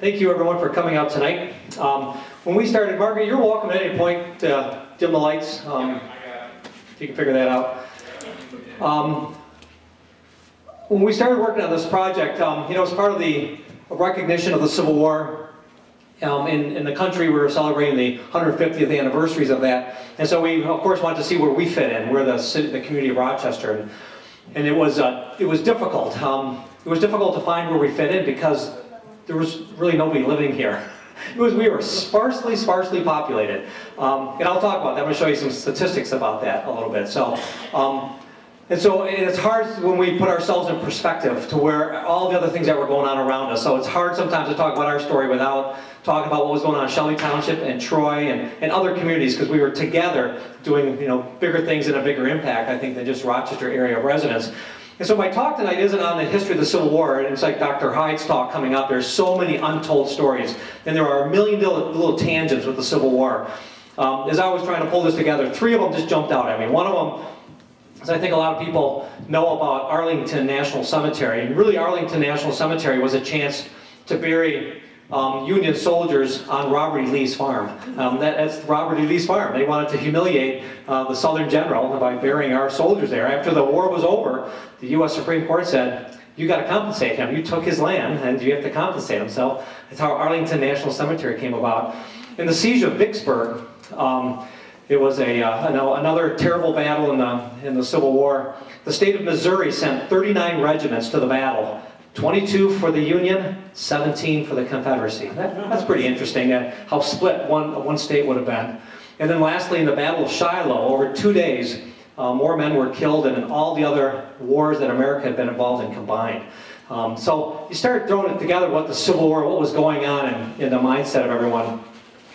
Thank you everyone for coming out tonight. When we started, Margaret, you're welcome at any point to dim the lights, if you can figure that out. When we started working on this project, you know, as part of the recognition of the Civil War in the country, we were celebrating the 150th anniversaries of that, and so we, of course, wanted to see where we fit in. We're the community of Rochester, and it was difficult. It was difficult to find where we fit in because there was really nobody living here. We were sparsely populated. And I'll talk about that. I'm going to show you some statistics about that a little bit. So, and it's hard when we put ourselves in perspective to where all the other things that were going on around us. So it's hard sometimes to talk about our story without talking about what was going on in Shelby Township and Troy and other communities, because we were together doing, you know, bigger things and a bigger impact, I think, than just Rochester area residents. And so my talk tonight isn't on the history of the Civil War. It's like Dr. Hyde's talk coming up. There's so many untold stories. And there are a million little tangents with the Civil War. As I was trying to pull this together, 3 of them just jumped out at me. One of them is, I think a lot of people know about Arlington National Cemetery. And really, Arlington National Cemetery was a chance to bury Union soldiers on Robert E. Lee's farm. That's Robert E. Lee's farm. They wanted to humiliate the Southern general by burying our soldiers there. After the war was over, the U.S. Supreme Court said, you got to compensate him. You took his land, and you have to compensate him. So that's how Arlington National Cemetery came about. In the siege of Vicksburg, it was another terrible battle in the Civil War. The state of Missouri sent 39 regiments to the battle. 22 for the Union, 17 for the Confederacy. That's pretty interesting, how split one state would have been. And then lastly, in the Battle of Shiloh, over 2 days, more men were killed than in all the other wars that America had been involved in combined. So you start throwing it together, what the Civil War, what was going on in the mindset of everyone.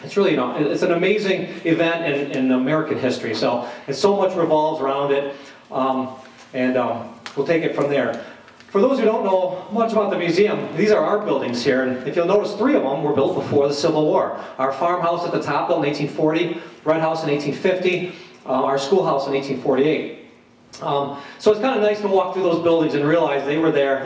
It's really, you know, it's an amazing event in American history. So, and so much revolves around it, we'll take it from there. For those who don't know much about the museum, these are our buildings here, and if you'll notice, 3 of them were built before the Civil War. Our farmhouse at the top, built in 1840, Red House in 1850, our schoolhouse in 1848. So it's kind of nice to walk through those buildings and realize they were there,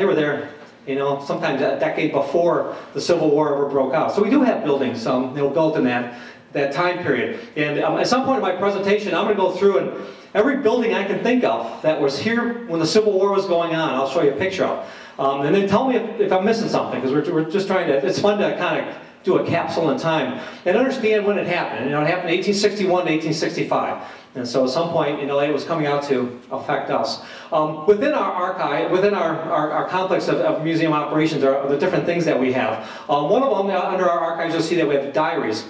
you know, sometimes a decade before the Civil War ever broke out. So we do have buildings, they were built in that time period. And at some point in my presentation, I'm going to go through and every building I can think of that was here when the Civil War was going on, I'll show you a picture of. And then tell me if I'm missing something, because we're just trying to, it's fun to kind of do a capsule in time and understand when it happened. You know, it happened 1861 to 1865. And so at some point, you know, it was coming out to affect us. Within our archive, within our complex of museum operations are the different things that we have. One of them, under our archives, you'll see that we have diaries.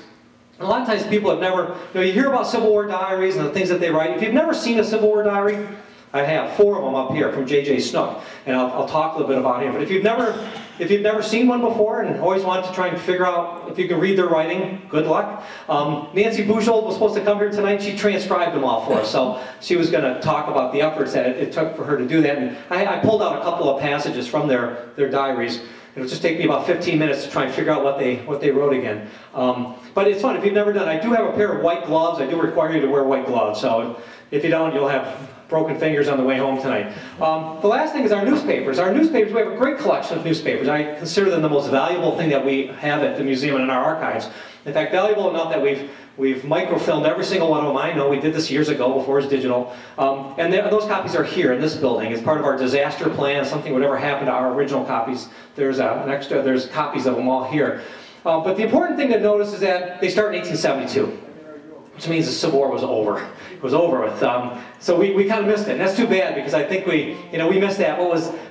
A lot of times people have never, you know, you hear about Civil War diaries and the things that they write. If you've never seen a Civil War diary, I have 4 of them up here from J.J. Snook, and I'll talk a little bit about him. But if you've never seen one before and always want to try and figure out if you can read their writing, good luck. Nancy Bujold was supposed to come here tonight. She transcribed them all for us, so she was going to talk about the efforts that it took for her to do that. And I pulled out a couple of passages from their diaries. It'll just take me about 15 minutes to try and figure out what they wrote again. But it's fun if you've never done it. I do have a pair of white gloves. I do require you to wear white gloves. So if you don't, you'll have broken fingers on the way home tonight. The last thing is our newspapers. Our newspapers, we have a great collection of newspapers. I consider them the most valuable thing that we have at the museum and in our archives. In fact, valuable enough that we've microfilmed every single one of them. I know we did this years ago before it was digital. And those copies are here in this building. It's part of our disaster plan. Something would ever happen to our original copies. There's copies of them all here. But the important thing to notice is that they start in 1872, which means the Civil War was over. It was over with. So we kind of missed it, and that's too bad because I think we missed that.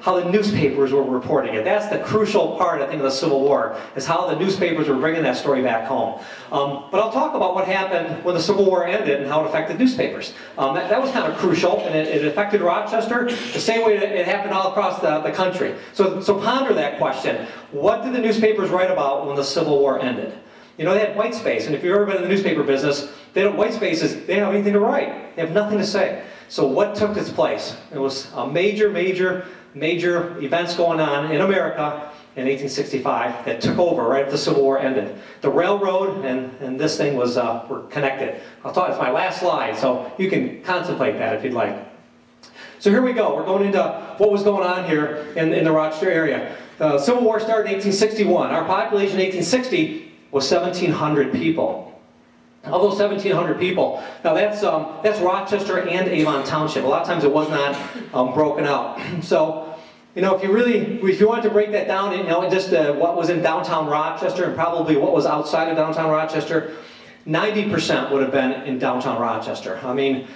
How the newspapers were reporting it. That's the crucial part, I think, of the Civil War, is how the newspapers were bringing that story back home. But I'll talk about what happened when the Civil War ended and how it affected newspapers. That was kind of crucial, and it affected Rochester the same way that it happened all across the country. So ponder that question. What did the newspapers write about when the Civil War ended? You know, they had white space, and if you've ever been in the newspaper business, white spaces, they don't have anything to write. They have nothing to say. So what took its place? It was major events going on in America in 1865 that took over right after the Civil War ended. The railroad and this thing were connected. It's my last slide, so you can contemplate that if you'd like. So here we go. We're going into what was going on here in the Rochester area. The Civil War started in 1861. Our population in 1860 was 1,700 people. Of those 1,700 people, now that's Rochester and Avon Township. A lot of times it was not broken out. So, you know, if you wanted to break that down, you know, just what was in downtown Rochester and probably what was outside of downtown Rochester, 90% would have been in downtown Rochester. I mean,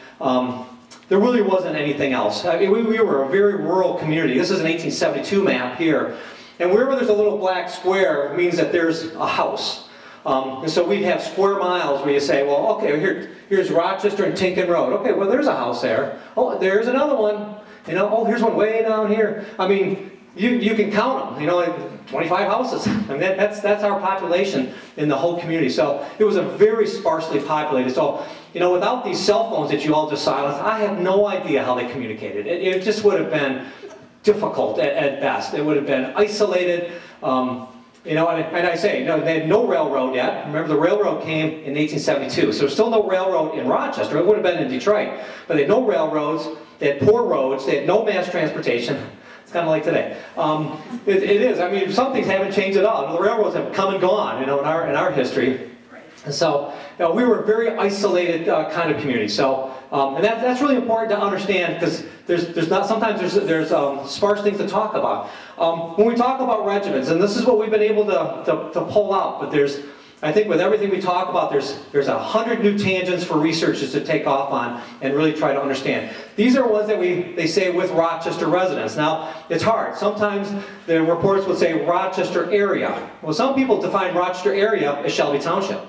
there really wasn't anything else. I mean, we were a very rural community. This is an 1872 map here. And wherever there's a little black square means that there's a house. And so we'd have square miles where you say, well, okay, here's Rochester and Tinkin Road. Okay, well, there's a house there. Oh, there's another one. You know, oh, here's one way down here. I mean, you can count them, you know, like 25 houses. I mean, that's our population in the whole community. So it was a very sparsely populated. So, you know, without these cell phones that you all just silenced, I have no idea how they communicated. It just would have been difficult at best. It would have been isolated. You know, and I say, no, they had no railroad yet. Remember, the railroad came in 1872, so there's still no railroad in Rochester. It would have been in Detroit. But they had no railroads, they had poor roads, they had no mass transportation. It's kind of like today. It is. I mean, some things haven't changed at all. The railroads have come and gone, you know, in our history. And so, you know, we were a very isolated kind of community. So, and that's really important to understand because sometimes there's sparse things to talk about. When we talk about regiments, and this is what we've been able to pull out, but I think with everything we talk about, there's 100 new tangents for researchers to take off on and really try to understand. These are ones that they say with Rochester residents. Now, it's hard. Sometimes the reports would say Rochester area. Well, some people define Rochester area as Shelby Township.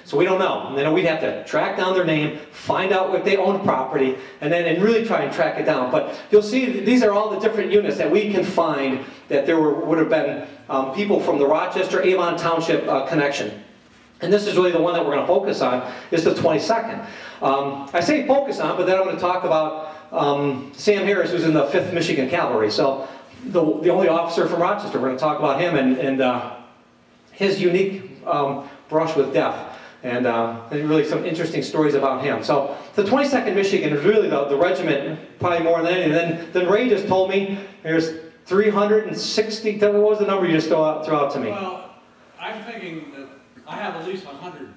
So we don't know. And then we'd have to track down their name, find out if they owned property, and really try and track it down. But you'll see these are all the different units that we can find that there would have been people from the Rochester-Avon Township connection. And this is really the one that we're going to focus on, is the 22nd. I say focus on, but then I'm going to talk about Sam Harris, who's in the 5th Michigan Cavalry. So the only officer from Rochester. We're going to talk about him and his unique brush with death. And really some interesting stories about him. So the 22nd Michigan is really the regiment, probably more than anything. Then Ray just told me there's 360, what was the number you just threw out to me? Well, I'm thinking that I have at least 100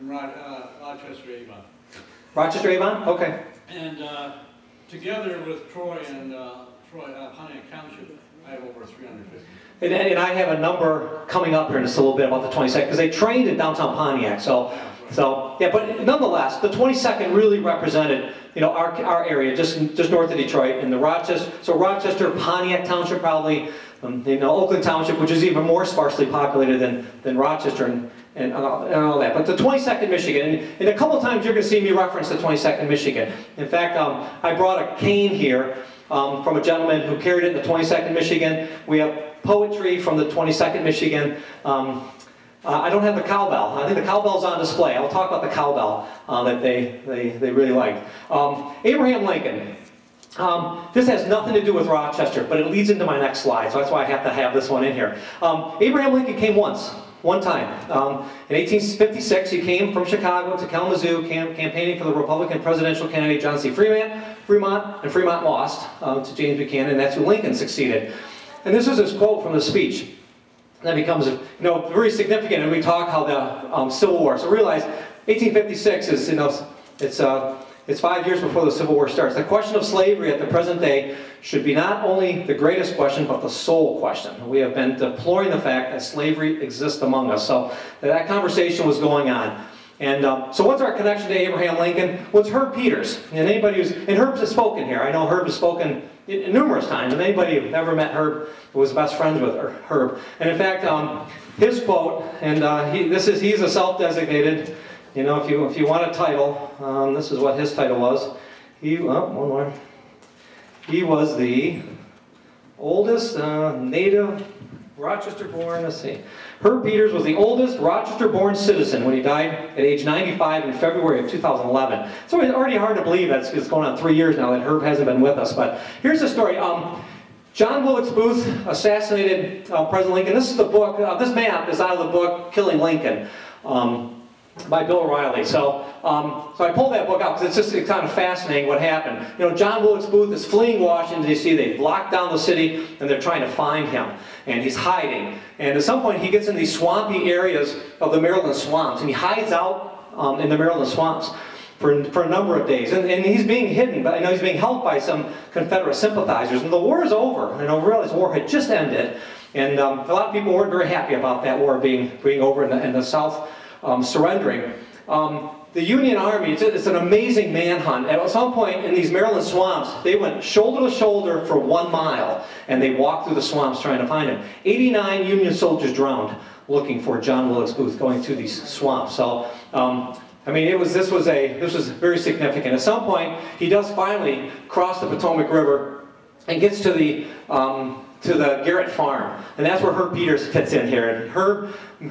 in Rochester-Avon. Rochester-Avon? Okay. And together with Troy and Pontiac Township, I have over 350. And I have a number coming up here in just a little bit about the 22nd, because they trained in downtown Pontiac. So yeah, but nonetheless, the 22nd really represented, you know, our area, just north of Detroit, in the Rochester, Pontiac Township, probably, you know, Oakland Township, which is even more sparsely populated than Rochester and all that. But the 22nd Michigan, and a couple times you're going to see me reference the 22nd Michigan. In fact, I brought a cane here from a gentleman who carried it in the 22nd Michigan. We have poetry from the 22nd Michigan. I don't have the cowbell. I think the cowbell's on display. I'll talk about the cowbell that they really liked. Abraham Lincoln. This has nothing to do with Rochester, but it leads into my next slide, so that's why I have to have this one in here. Abraham Lincoln came one time. In 1856, he came from Chicago to Kalamazoo, campaigning for the Republican presidential candidate John C. Fremont, and Fremont lost to James Buchanan, and that's who Lincoln succeeded. And this is his quote from the speech. That becomes, you know, very significant, and we talk how the Civil War. So realize, 1856 is, you know, it's 5 years before the Civil War starts. The question of slavery at the present day should be not only the greatest question, but the sole question. We have been deploring the fact that slavery exists among us. So that conversation was going on. And so what's our connection to Abraham Lincoln? Well, it's Herb Peters. And Herb has spoken here. I know Herb has spoken numerous times. And anybody who ever met Herb was best friends with Herb. And in fact, his quote, and he's a self-designated, you know, if you want a title, this is what his title was. One more. He was the oldest native Rochester-born, let's see. Herb Peters was the oldest Rochester-born citizen when he died at age 95 in February of 2011. So it's already hard to believe that it's going on 3 years now that Herb hasn't been with us. But here's the story. John Wilkes Booth assassinated President Lincoln. This is the book, this map is out of the book, Killing Lincoln. by Bill O'Reilly. So, so I pulled that book out because it's kind of fascinating what happened. You know, John Wilkes Booth is fleeing Washington, D.C. They've locked down the city and they're trying to find him. And he's hiding. And at some point he gets in these swampy areas of the Maryland swamps. And he hides out in the Maryland swamps for a number of days. And he's being hidden, but he's being held by some Confederate sympathizers. And the war is over. You know, realize the war had just ended. And a lot of people weren't very happy about that war being over in the South surrendering. The Union Army, it's an amazing manhunt. At some point in these Maryland swamps, they went shoulder to shoulder for 1 mile, and they walked through the swamps trying to find him. 89 Union soldiers drowned looking for John Wilkes Booth going through these swamps. So, I mean, this was very significant. At some point, he does finally cross the Potomac River and gets to the Garrett farm, and that's where Herb Peters fits in here. And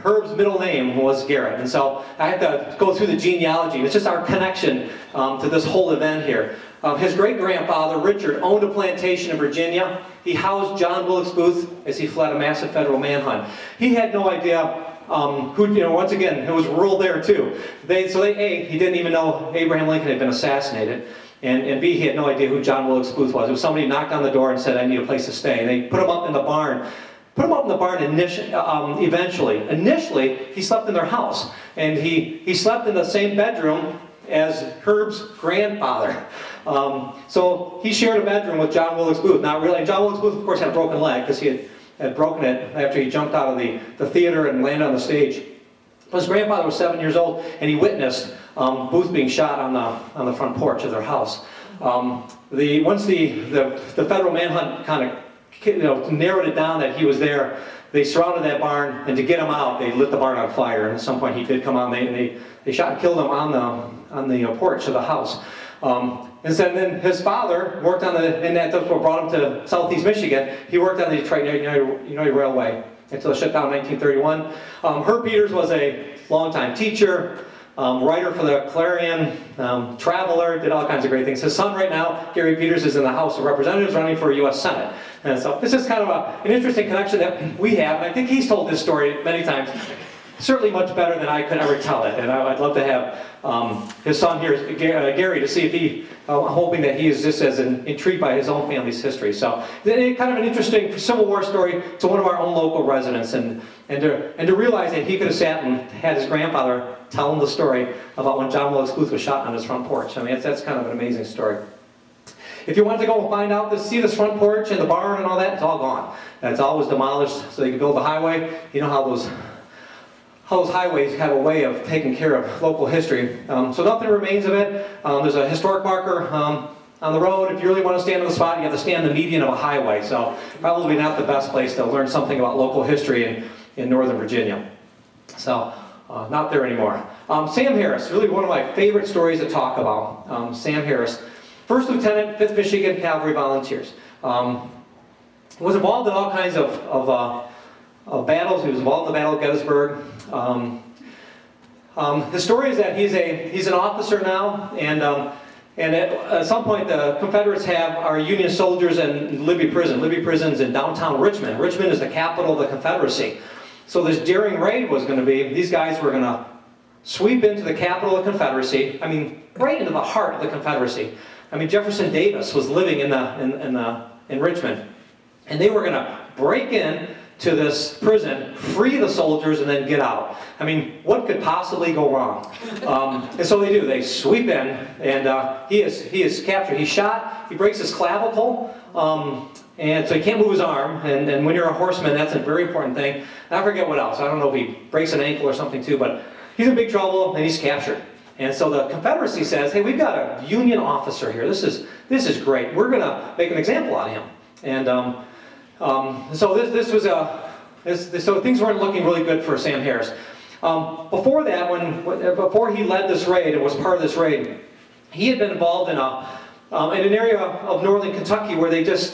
Herb's middle name was Garrett, and so I had to go through the genealogy. It's just our connection to this whole event here. His great-grandfather, Richard, owned a plantation in Virginia. He housed John Wilkes Booth as he fled a massive federal manhunt. He had no idea who, you know, once again, it was rural there too. A, he didn't even know Abraham Lincoln had been assassinated. And B, he had no idea who John Wilkes Booth was. It was somebody knocked on the door and said, I need a place to stay. And they put him up in the barn. Put him up in the barn eventually. Initially, he slept in their house. And he slept in the same bedroom as Herb's grandfather. So he shared a bedroom with John Wilkes Booth. Not really. And John Wilkes Booth, of course, had a broken leg because he had broken it after he jumped out of the theater and landed on the stage. His grandfather was 7 years old, and he witnessed Booth being shot on the front porch of their house. Once the federal manhunt kind of narrowed it down that he was there, they surrounded that barn, and to get him out, they lit the barn on fire. And at some point, he did come out, and they shot and killed him on the porch of the house. And then his father worked and that's what brought him to Southeast Michigan. He worked on the Detroit United Railway until it shut down in 1931. Herb Peters was a longtime teacher, writer for the Clarion, traveler, did all kinds of great things. His son right now, Gary Peters, is in the House of Representatives running for U.S. Senate. And so this is kind of an interesting connection that we have, and I think he's told this story many times, certainly much better than I could ever tell it. And I'd love to have his son here, Gary, to see if he, I'm hoping that he is just as intrigued by his own family's history. So kind of an interesting Civil War story to one of our own local residents, and to realize that he could have sat and had his grandfather tell him the story about when John Wilkes Booth was shot on his front porch. I mean, that's kind of an amazing story. If you want to go and find out, see this front porch and the barn and all that, it's all gone. It's all was demolished so they could build the highway. You know how those highways have a way of taking care of local history. So nothing remains of it. There's a historic marker on the road. If you really want to stand on the spot, you have to stand in the median of a highway. So probably not the best place to learn something about local history in Northern Virginia. So not there anymore. Sam Harris, really one of my favorite stories to talk about. Sam Harris, First Lieutenant, 5th Michigan Cavalry Volunteers. Was involved in all kinds of battles. He was involved in the Battle of Gettysburg. His story is that he's an officer now, and at some point the Confederates have our Union soldiers in Libby Prison. Libby Prison's in downtown Richmond. Richmond is the capital of the Confederacy. So this daring raid was going to be, these guys were going to sweep into the capital of the Confederacy, I mean, right into the heart of the Confederacy. I mean, Jefferson Davis was living in Richmond, and they were going to break in to this prison, free the soldiers, and then get out. I mean, what could possibly go wrong? And so they do. They sweep in, and he is captured. He's shot. He breaks his clavicle, and so he can't move his arm. And when you're a horseman, that's a very important thing. And I forget what else. I don't know if he breaks an ankle or something too, but he's in big trouble, and he's captured. And so the Confederacy says, hey, we've got a Union officer here. This is great. We're going to make an example out of him. And so things weren't looking really good for Sam Harris. Before that, before he led this raid and was part of this raid, he had been involved in an area of northern Kentucky where they just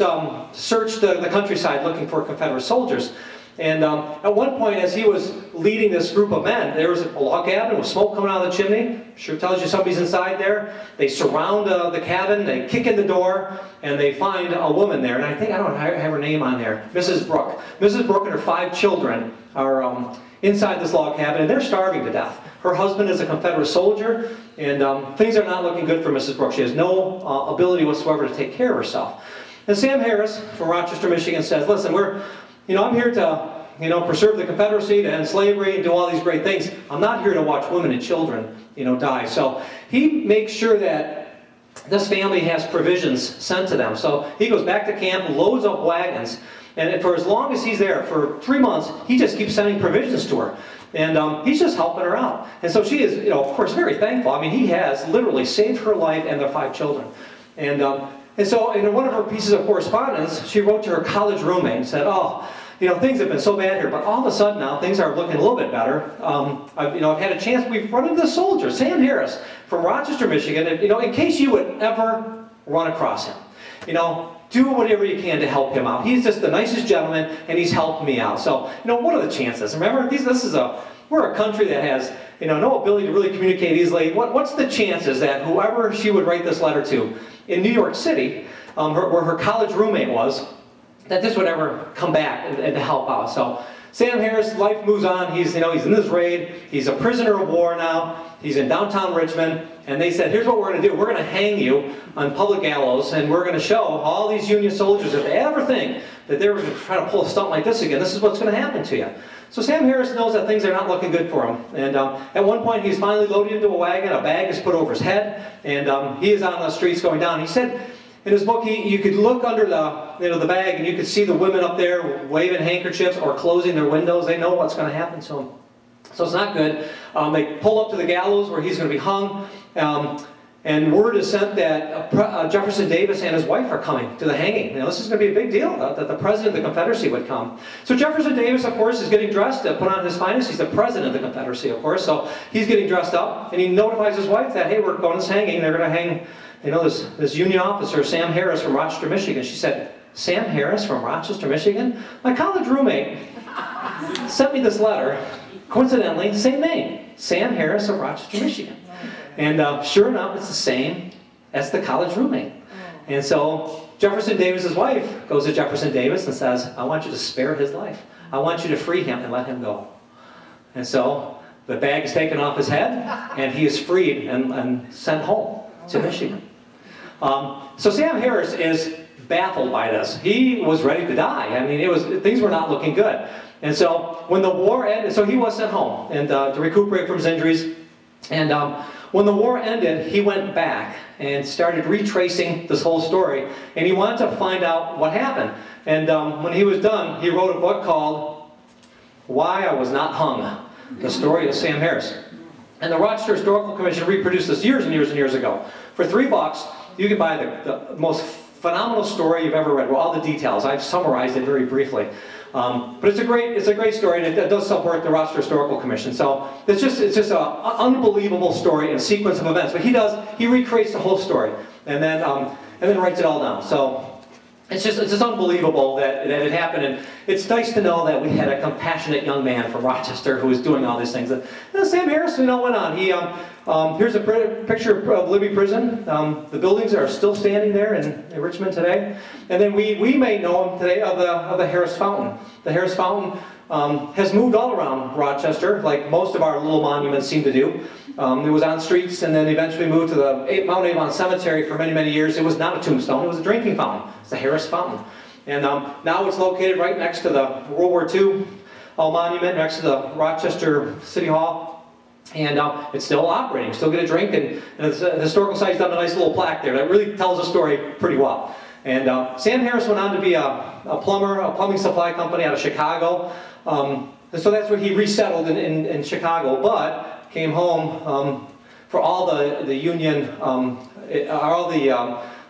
searched the countryside looking for Confederate soldiers. And at one point, as he was leading this group of men, there was a log cabin with smoke coming out of the chimney. Sure tells you somebody's inside there. They surround the cabin, they kick in the door, and they find a woman there. And I don't have her name on there, Mrs. Brooke. Mrs. Brooke and her 5 children are inside this log cabin, and they're starving to death. Her husband is a Confederate soldier, and things are not looking good for Mrs. Brooks. She has no ability whatsoever to take care of herself. And Sam Harris from Rochester, Michigan says, listen, I'm here to, preserve the Confederacy, to end slavery, and do all these great things. I'm not here to watch women and children, die. So he makes sure that this family has provisions sent to them. So he goes back to camp, loads up wagons, and for as long as he's there, for 3 months, he just keeps sending provisions to her. And he's just helping her out. And so she is, of course, very thankful. I mean, he has literally saved her life and their 5 children. And so in one of her pieces of correspondence, she wrote to her college roommate and said, oh, things have been so bad here, but all of a sudden now things are looking a little bit better. I've had a chance, we've run into the soldier, Sam Harris, from Rochester, Michigan. And, in case you would ever run across him, do whatever you can to help him out. He's just the nicest gentleman, and he's helped me out. So, what are the chances? Remember, we're a country that has, no ability to really communicate easily. What's the chances that whoever she would write this letter to in New York City, where her college roommate was, that this would ever come back and to help out? So, Sam Harris, life moves on. He's in this raid. He's a prisoner of war now. He's in downtown Richmond. And they said, here's what we're going to do. We're going to hang you on public gallows, and we're going to show all these Union soldiers, if they ever think that they're going to try to pull a stunt like this again, this is what's going to happen to you. So Sam Harris knows that things are not looking good for him. And at one point, he's finally loaded into a wagon. A bag is put over his head, and he is on the streets going down. He said in his book, you could look under the bag, and you could see the women up there waving handkerchiefs or closing their windows. They know what's going to happen to him. So it's not good. They pull up to the gallows where he's going to be hung. And word is sent that Jefferson Davis and his wife are coming to the hanging. This is going to be a big deal, that the president of the Confederacy would come. So Jefferson Davis, of course, is getting dressed to put on his finest. He's the president of the Confederacy, of course. So he's getting dressed up, and he notifies his wife that, hey, we're going to this hanging. They're going to hang, this Union officer, Sam Harris from Rochester, Michigan. She said, Sam Harris from Rochester, Michigan? My college roommate sent me this letter. Coincidentally, same name, Sam Harris of Rochester, Michigan. And sure enough, it's the same as the college roommate. And so Jefferson Davis's wife goes to Jefferson Davis and says, I want you to spare his life. I want you to free him and let him go. And so the bag is taken off his head, and he is freed and sent home to Michigan. So Sam Harris is baffled by this. He was ready to die. I mean, things were not looking good. And so when the war ended, so he was sent home and to recuperate from his injuries. And when the war ended, he went back and started retracing this whole story. And he wanted to find out what happened. And when he was done, he wrote a book called Why I Was Not Hung, the story of Sam Harris. And the Rochester Historical Commission reproduced this years and years and years ago. For $3, you can buy the most phenomenal story you've ever read, with all the details. I've summarized it very briefly. But it's a great story, and it does support the Rochester Historical Commission. So it's just an unbelievable story and sequence of events. But he recreates the whole story, and then writes it all down. So it's just unbelievable that it happened, and it's nice to know that we had a compassionate young man from Rochester who was doing all these things. And Sam Harris, went on. Here's a picture of Libby Prison. The buildings are still standing there in Richmond today. And then we may know him today of the Harris Fountain. The Harris Fountain has moved all around Rochester, like most of our little monuments seem to do. It was on streets, and then eventually moved to the Mount Avon Cemetery for many, many years. It was not a tombstone, it was a drinking fountain. It's the Harris Fountain. And now it's located right next to the World War II monument, next to the Rochester City Hall. And it's still operating, still get a drink, and the Historical Society's done a nice little plaque there that really tells the story pretty well. And Sam Harris went on to be a plumber, a plumbing supply company out of Chicago. And so that's where he resettled in Chicago, but came home for all the Union,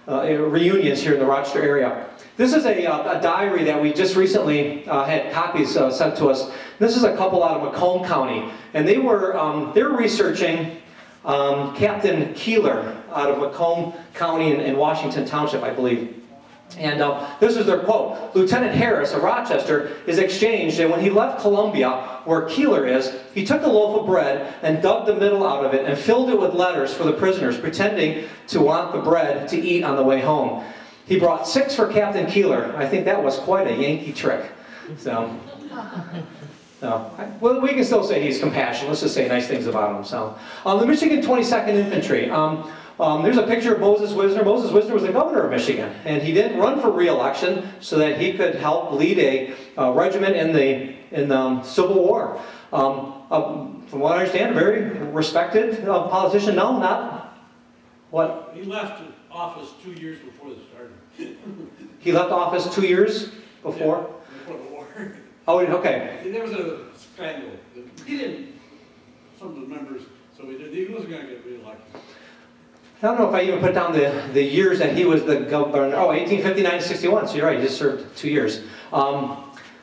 reunions here in the Rochester area. This is a diary that we just recently had copies sent to us. This is a couple out of Macomb County, and they were researching Captain Keeler out of Macomb County in Washington Township, I believe. And this is their quote. Lieutenant Harris of Rochester is exchanged, and when he left Columbia, where Keeler is, he took a loaf of bread and dug the middle out of it and filled it with letters for the prisoners, pretending to want the bread to eat on the way home. He brought 6 for Captain Keeler. I think that was quite a Yankee trick. So, No, well, we can still say he's compassionate. Let's just say nice things about him. So, the Michigan 22nd Infantry. There's a picture of Moses Wisner. Moses Wisner was the governor of Michigan, and he didn't run for re-election so that he could help lead a regiment in the Civil War. From what I understand, a very respected politician. No, not what? He left office 2 years before this started. He left office 2 years before? Yeah, before the war. Oh, okay. There was a scandal. He didn't, some of the members, so he wasn't going to get re-elected. I don't know if I even put down the years that he was the governor. Oh, 1859 to 61, so you're right, he just served 2 years.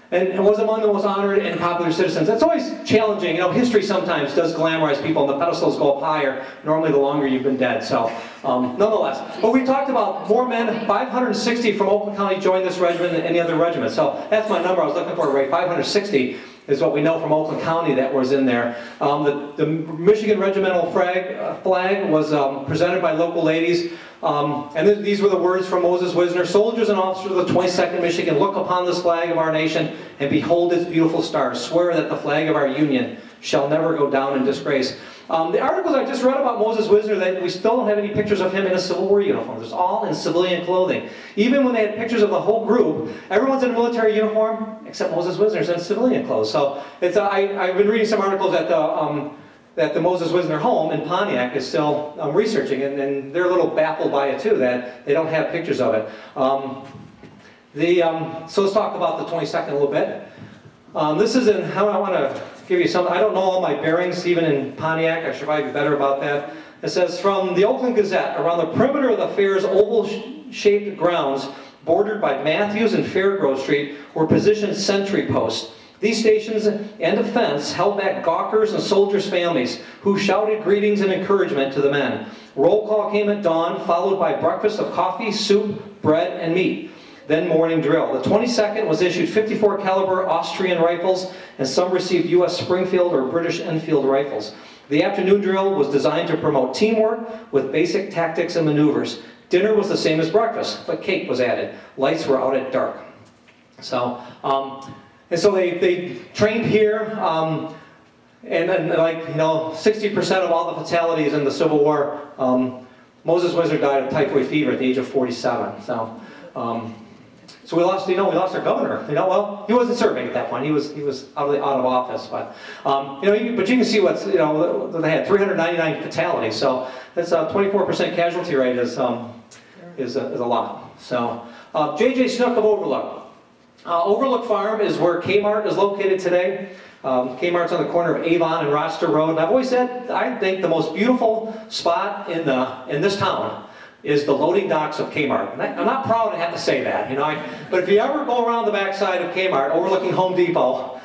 And was among the most honored and popular citizens. That's always challenging. You know, history sometimes does glamorize people, and the pedestals go up higher, normally the longer you've been dead. So, nonetheless. But we talked about more men, 560 from Oakland County joined this regiment than any other regiment. So that's my number I was looking for, right? 560 is what we know from Oakland County that was in there. The Michigan regimental flag was presented by local ladies. And these were the words from Moses Wisner. Soldiers and officers of the 22nd Michigan, look upon this flag of our nation and behold its beautiful stars. Swear that the flag of our union shall never go down in disgrace. The articles I just read about Moses Wisner, that we still don't have any pictures of him in a Civil War uniform. It's all in civilian clothing. Even when they had pictures of the whole group, everyone's in a military uniform except Moses Wisner's in civilian clothes. So it's, I've been reading some articles that the Moses Wisner home in Pontiac is still researching, and they're a little baffled by it too, that they don't have pictures of it. So let's talk about the 22nd a little bit. This is in, I want to give you some, I don't know all my bearings, even in Pontiac, I should probably be better about that. It says, from the Oakland Gazette, around the perimeter of the fair's oval-shaped grounds, bordered by Matthews and Fairgrove Street, were positioned sentry posts. These stations and a fence held back gawkers and soldiers' families, who shouted greetings and encouragement to the men. Roll call came at dawn, followed by breakfast of coffee, soup, bread, and meat. Then morning drill. The 22nd was issued 54 caliber Austrian rifles, and some received U.S. Springfield or British Enfield rifles. The afternoon drill was designed to promote teamwork with basic tactics and maneuvers. Dinner was the same as breakfast, but cake was added. Lights were out at dark. So, and so they trained here, and then, like, 60% of all the fatalities in the Civil War, Moses Wisner died of typhoid fever at the age of 47. So we lost, we lost our governor. Well, he wasn't serving at that point. He was out of office. But but you can see what's they had 399 fatalities. So that's a 24% casualty rate is a lot. So J.J. Snook of Overlook. Overlook Farm is where Kmart is located today. Kmart's on the corner of Avon and Rochester Road. And I've always said I think the most beautiful spot in this town is the loading docks of Kmart. And I'm not proud to have to say that, but if you ever go around the backside of Kmart, overlooking Home Depot,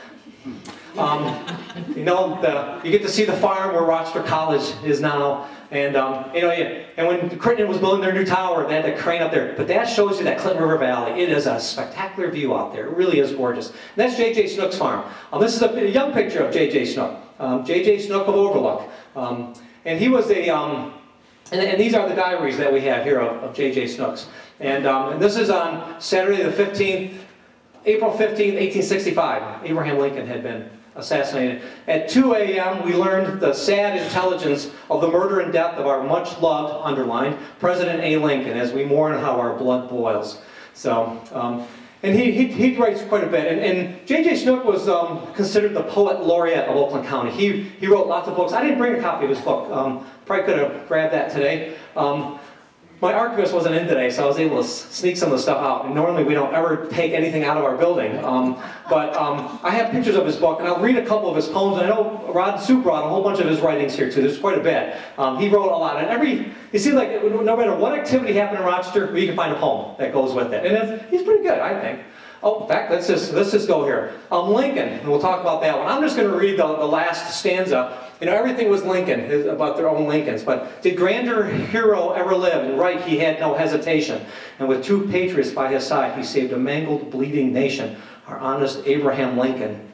you get to see the farm where Rochester College is now, and and when Crittenden was building their new tower, they had the crane up there. But that shows you that Clinton River Valley. It is a spectacular view out there. It really is gorgeous. And that's J.J. Snook's farm. This is a young picture of J.J. Snook. J.J. Snook of Overlook, and he was a And these are the diaries that we have here of J.J. Snook's. And this is on Saturday the 15th, April 15th, 1865. Abraham Lincoln had been assassinated. At 2 a.m. we learned the sad intelligence of the murder and death of our much-loved, underlined, President A. Lincoln, as we mourn how our blood boils. So, and he writes quite a bit. And J.J. Snook was considered the poet laureate of Oakland County. He wrote lots of books. I didn't bring a copy of his book. Probably could have grabbed that today. My archivist wasn't in today, so I was able to sneak some of the stuff out. And normally we don't ever take anything out of our building. But I have pictures of his book, and I'll read a couple of his poems. And I know Rod Sue brought a whole bunch of his writings here too. There's quite a bit. He wrote a lot. And it seems like no matter what activity happened in Rochester, you can find a poem that goes with it. And he's pretty good, I think. Oh, in fact, let's just go here. Lincoln, and we'll talk about that one. I'm just going to read the last stanza. Everything was Lincoln, about their own Lincolns. But did grander hero ever live? And right, he had no hesitation. And with true patriots by his side, he saved a mangled, bleeding nation, our honest Abraham Lincoln.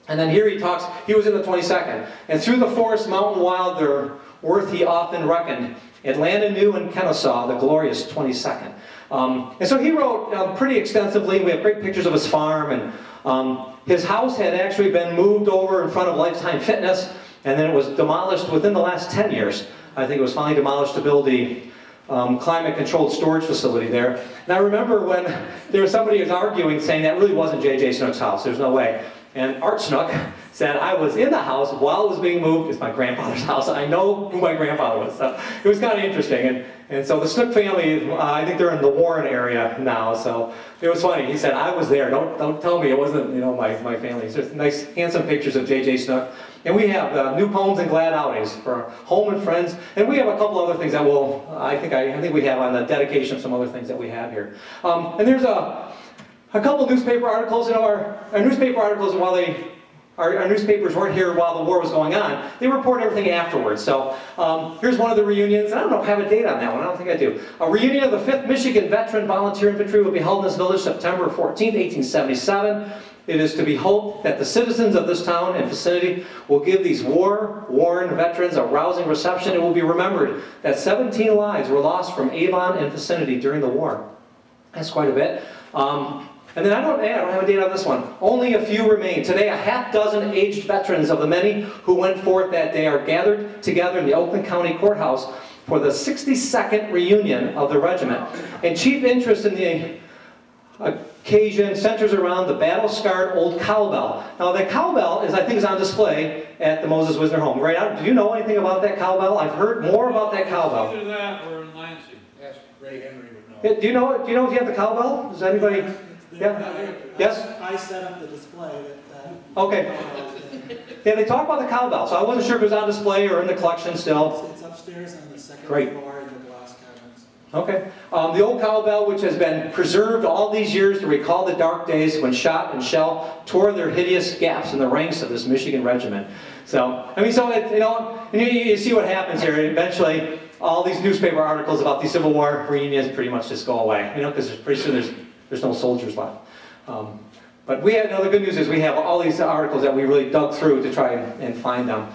And then here he talks, he was in the 22nd. And through the forest, mountain wild, their worth he often reckoned. Atlanta knew and Kennesaw, the glorious 22nd. And so he wrote pretty extensively. We have great pictures of his farm, and his house had actually been moved over in front of Lifetime Fitness, and then it was demolished within the last 10 years. I think it was finally demolished to build the climate-controlled storage facility there. And I remember when there was somebody who was arguing, saying that really wasn't J.J. Snook's house. There's no way. And Art Snook said, I was in the house while it was being moved. It's my grandfather's house. I know who my grandfather was. So it was kind of interesting. And so the Snook family, I think they're in the Warren area now. So it was funny. He said, I was there. Don't tell me it wasn't, my family. It's just nice, handsome pictures of J.J. Snook. And we have new poems and glad outings for home and friends. And we have a couple other things that we'll, I think we have on the dedication of some other things that we have here. And there's a couple newspaper articles. Our newspaper articles, while our newspapers weren't here while the war was going on, they report everything afterwards. So here's one of the reunions. I don't know if I have a date on that one. I don't think I do. A reunion of the 5th Michigan Veteran Volunteer Infantry will be held in this village September 14th, 1877. It is to be hoped that the citizens of this town and vicinity will give these war-worn veterans a rousing reception. It will be remembered that 17 lives were lost from Avon and vicinity during the war. That's quite a bit. And then I don't have a date on this one. Only a few remain. Today, a half-dozen aged veterans of the many who went forth that day are gathered together in the Oakland County Courthouse for the 62nd reunion of the regiment. And chief interest in the occasion centers around the battle-scarred old cowbell. Now, that cowbell I think is on display at the Moses Wisner home. Right out. Do you know anything about that cowbell? I've heard more about that cowbell. Either that or in Lansing. Yes, Ray Henry would know. Yeah, do you know if you have the cowbell? Does anybody? Yeah. Yes. I set up the display. Okay. Yeah, they talk about the cowbell, so I wasn't sure if it was on display or in the collection still. It's upstairs on the second Great. floor in the glass cabinets. Okay. The old cowbell, which has been preserved all these years to recall the dark days when shot and shell tore their hideous gaps in the ranks of this Michigan regiment. So, I mean, so you see what happens here. Eventually, all these newspaper articles about these Civil War reunions pretty much just go away, because pretty soon there's no soldiers left. But the good news is we have all these articles that we really dug through to try and find them.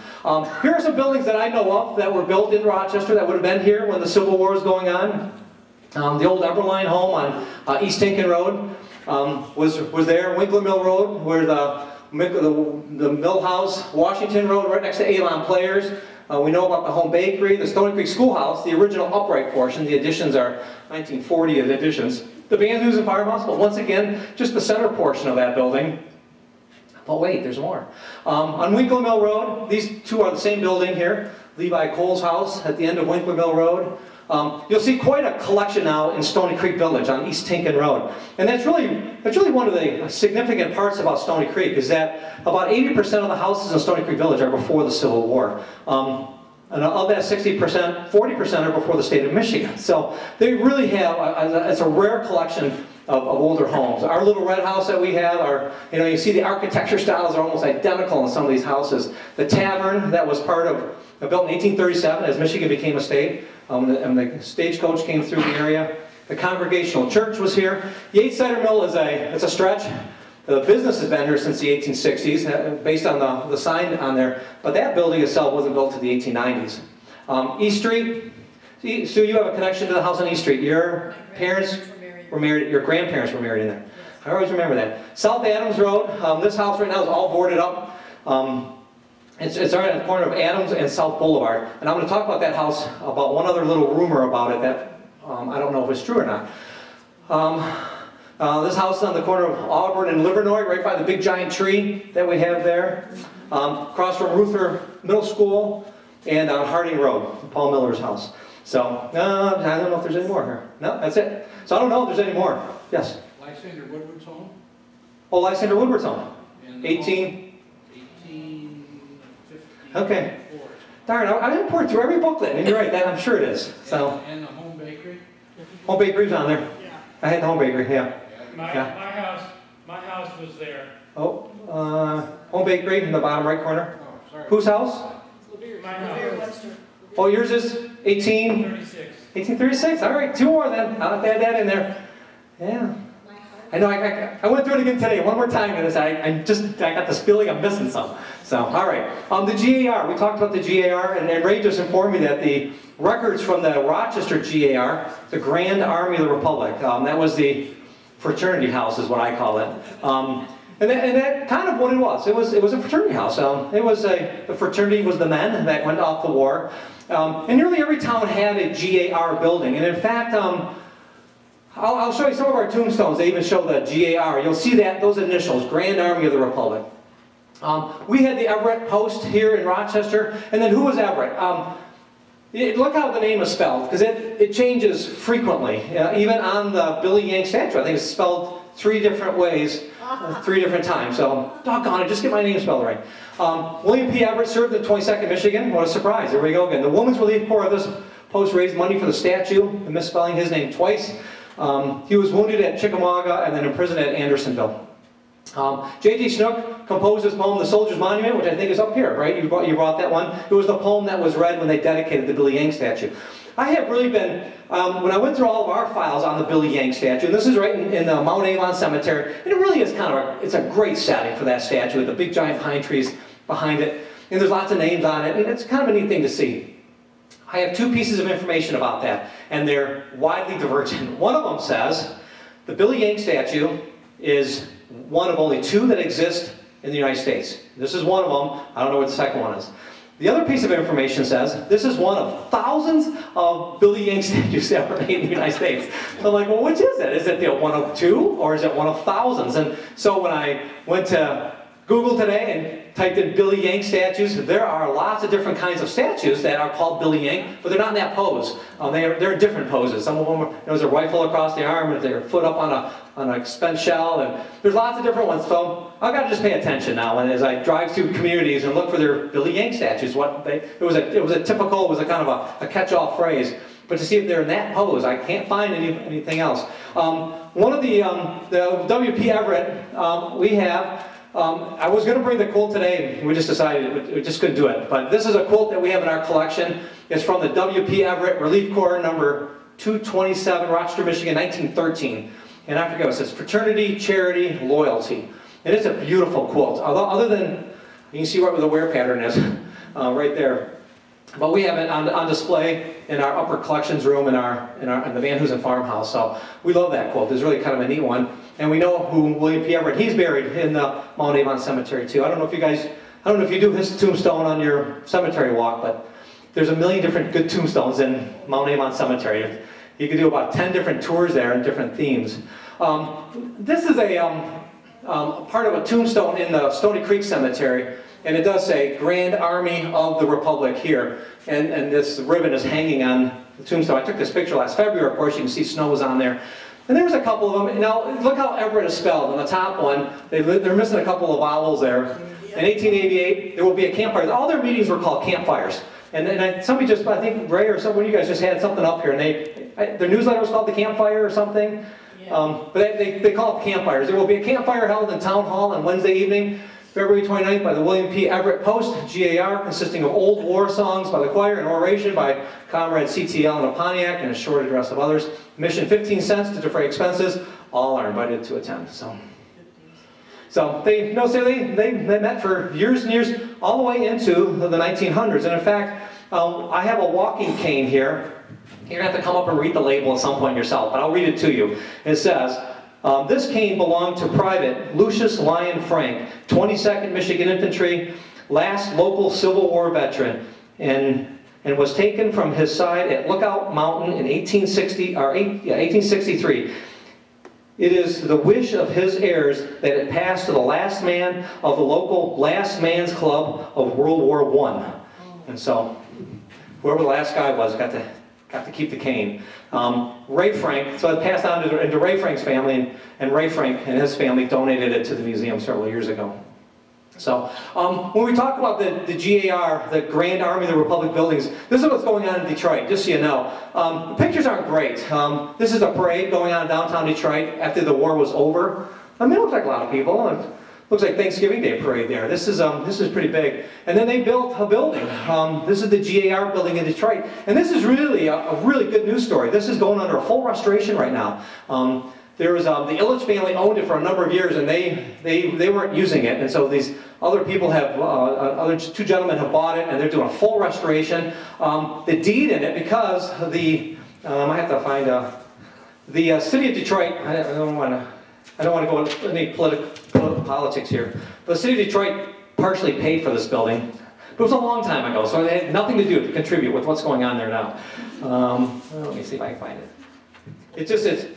Here are some buildings that I know of that were built in Rochester that would have been here when the Civil War was going on. The old Eberline home on East Tinkin Road was there. Winkler Mill Road, where the Mill House, Washington Road, right next to Avon Players. We know about the home bakery, the Stony Creek Schoolhouse, the original upright portion. The additions are 1940 additions. The Hoosen Farm, but once again, just the center portion of that building. But wait, there's more. On Winkler Mill Road, these two are the same building here. Levi Cole's house at the end of Winkler Mill Road. You'll see quite a collection now in Stony Creek Village on East Tinkin Road. And that's really one of the significant parts about Stony Creek, is that about 80% of the houses in Stony Creek Village are before the Civil War. And of that 60%, 40% are before the state of Michigan. So they really have, it's a rare collection of older homes. Our little red house that we have, you see the architecture styles are almost identical in some of these houses. The tavern that was built in 1837 as Michigan became a state, and the stagecoach came through the area. The Congregational Church was here. Yates Cider Mill it's a stretch. The business has been here since the 1860s, based on the sign on there, but that building itself wasn't built to the 1890s. East Street, Sue, you have a connection to the house on East Street. Your parents were married, your grandparents were married in there. I always remember that. South Adams Road, this house right now is all boarded up. It's right on the corner of Adams and South Boulevard. And I'm going to talk about that house, about one other little rumor about it that I don't know if it's true or not. This house is on the corner of Auburn and Livernois, right by the big giant tree that we have there. Across from Ruther Middle School and on Harding Road, Paul Miller's house. So, I don't know if there's any more here. No, that's it. So I don't know if there's any more. Yes? Lysander Woodward's home? Oh, Lysander Woodward's home. And 1850. 1854. Okay. Darn, I didn't pour through every booklet, and you're right, that I'm sure it is. So. And the home bakery? Home bakery's on there. Yeah. I had the home bakery, yeah. My house was there. Oh, home bakery in the bottom right corner. Oh, sorry. Whose house? My house. Oh, yours is 36. 1836. All right, two more then. I'll have to add that in there. Yeah. I know I went through it again today, one more time, and I got this feeling I'm missing some. So, all right. The GAR, we talked about the GAR, and Ray just informed me that the records from the Rochester GAR, the Grand Army of the Republic, that was the fraternity house is what I call it. And that kind of what it was. It was a fraternity house. The fraternity was the men that went off the war. And nearly every town had a GAR building. And in fact, I'll show you some of our tombstones. They even show the GAR. You'll see that, those initials, Grand Army of the Republic. We had the Everett Post here in Rochester. And then who was Everett? Look how the name is spelled, because it changes frequently. Even on the Billy Yank statue, I think it's spelled 3 different ways, 3 different times. So, doggone it, just get my name spelled right. William P. Everett served in 22nd Michigan. What a surprise. Here we go again. The Women's Relief Corps of this post raised money for the statue, and misspelling his name twice. He was wounded at Chickamauga and then imprisoned at Andersonville. J.G. Snook composed his poem, The Soldier's Monument, which I think is up here, right? You brought that one. It was the poem that was read when they dedicated the Billy Yank statue. I have really been, when I went through all of our files on the Billy Yank statue, and this is right in the Mount Avon Cemetery, and it really is it's a great setting for that statue with the big giant pine trees behind it, and there's lots of names on it, and it's kind of a neat thing to see. I have 2 pieces of information about that, and they're widely divergent. One of them says the Billy Yank statue is one of only 2 that exist in the United States. This is one of them. I don't know what the second one is. The other piece of information says this is one of thousands of Billy Yank statues that were made in the United States. So I'm like, well, which is it? Is it one of 2 or is it one of thousands? And so when I went to Google today and typed in Billy Yank statues, there are lots of different kinds of statues that are called Billy Yank, but they're not in that pose. They're in different poses. Some of them there's a rifle across the arm, and their foot up on a spent shell, and there's lots of different ones. So I've got to just pay attention now, and as I drive through communities and look for their Billy Yank statues, it was a kind of a catch-all phrase. But to see if they're in that pose, I can't find anything else. One of the W.P. Everett, we have. I was going to bring the quote today, and we just decided we just couldn't do it. But this is a quote that we have in our collection. It's from the W.P. Everett Relief Corps, number 227, Rochester, Michigan, 1913. And I forget, it says, fraternity, charity, loyalty. And it's a beautiful quote. Other than, you can see where the wear pattern is, right there. But we have it on display in our upper collections room in the Hoosen Farm house. So we love that quote. It's really kind of a neat one. And we know who William P. Everett, he's buried in the Mount Avon Cemetery too. I don't know if you do his tombstone on your cemetery walk, but there's a million different good tombstones in Mount Avon Cemetery. You can do about 10 different tours there and different themes. This is a part of a tombstone in the Stony Creek Cemetery. And it does say, Grand Army of the Republic here. And this ribbon is hanging on the tombstone. I took this picture last February, of course. You can see snow was on there. And there's a couple of them. Now, look how Everett is spelled. On the top one, they're missing a couple of vowels there. In 1888, there will be a campfire. All their meetings were called campfires. And somebody just, I think Ray or someone of you guys just had something up here. And their newsletter was called The Campfire or something. But they call it campfires. There will be a campfire held in Town Hall on Wednesday evening, February 29th, by the William P. Everett Post, GAR, consisting of old war songs by the choir and oration by Comrade CTL and a Pontiac and a short address of others. Admission 15 cents to defray expenses. All are invited to attend. So they met for years and years, all the way into the 1900s. And in fact, I have a walking cane here. You're going to have to come up and read the label at some point yourself, but I'll read it to you. It says, this cane belonged to Private Lucius Lyon Frank, 22nd Michigan Infantry, last local Civil War veteran, and was taken from his side at Lookout Mountain in 1863. It is the wish of his heirs that it pass to the last man of the local Last Man's Club of World War I. And so, whoever the last guy was got to keep the cane. Ray Frank, so it passed on to Ray Frank's family, and Ray Frank and his family donated it to the museum several years ago. So, when we talk about the GAR, the Grand Army of the Republic buildings, this is what's going on in Detroit, just so you know. The pictures aren't great. This is a parade going on in downtown Detroit after the war was over. I mean, it looks like a lot of people. It looks like Thanksgiving Day parade there. This is pretty big. And then they built a building. This is the GAR building in Detroit. And this is really a really good news story. This is going under a full restoration right now. There was, the Illich family owned it for a number of years, and they weren't using it, and so these other people have, other two gentlemen have bought it, and they're doing a full restoration. The deed in it, because the, I have to find, the city of Detroit, I don't want to go into any politics here, but the city of Detroit partially paid for this building. But it was a long time ago, so it had nothing to do to contribute with what's going on there now. Let me see if I can find it. It's